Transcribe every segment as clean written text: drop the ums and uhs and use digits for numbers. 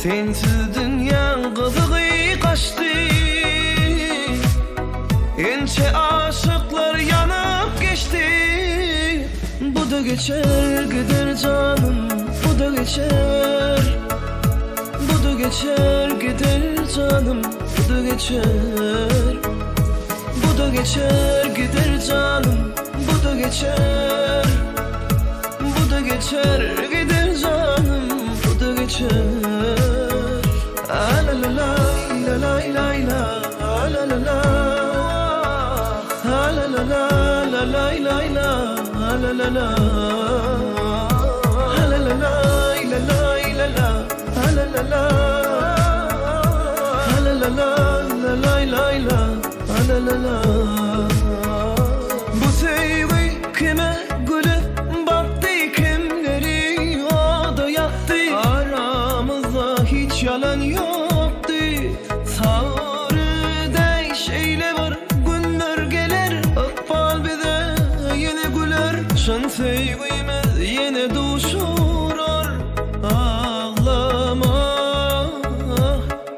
Sensiz dünya kızığı kaçtı. Ençe aşıklar yanıp geçti. Bu da geçer gider canım, bu da geçer. Bu da geçer gider canım, bu da geçer. Bu da geçer gider canım, bu da geçer. Bu da geçer gider canım, bu da geçer. La la la la la la la la la la. La la la la la la la la la la. La la la la la la la la la. La la la la la la la. Bu sevgi kime gülüp baktı, kimleri o da yaktı. Aramızda hiç yalan yoktu. Sağırda şeyle var, günler gelir, akbal bize yine güler. Şan sevgimiz yine duşurur, ağlama.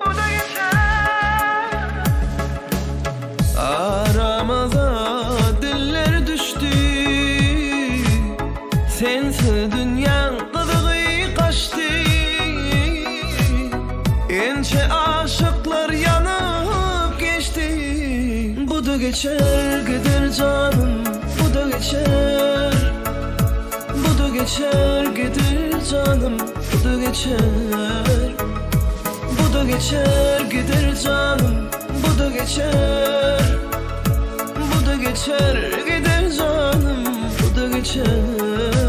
Bu da geçer. Aramıza diller düştü. Sensiz dünya kızığı kaçtı. Ençe aşıklar yanıp geçti. Bu da geçer gider canım, bu da geçer. Bu da geçer gider canım, bu da geçer. Bu da geçer gider canım, bu da geçer. Bu da geçer gider canım, bu da geçer.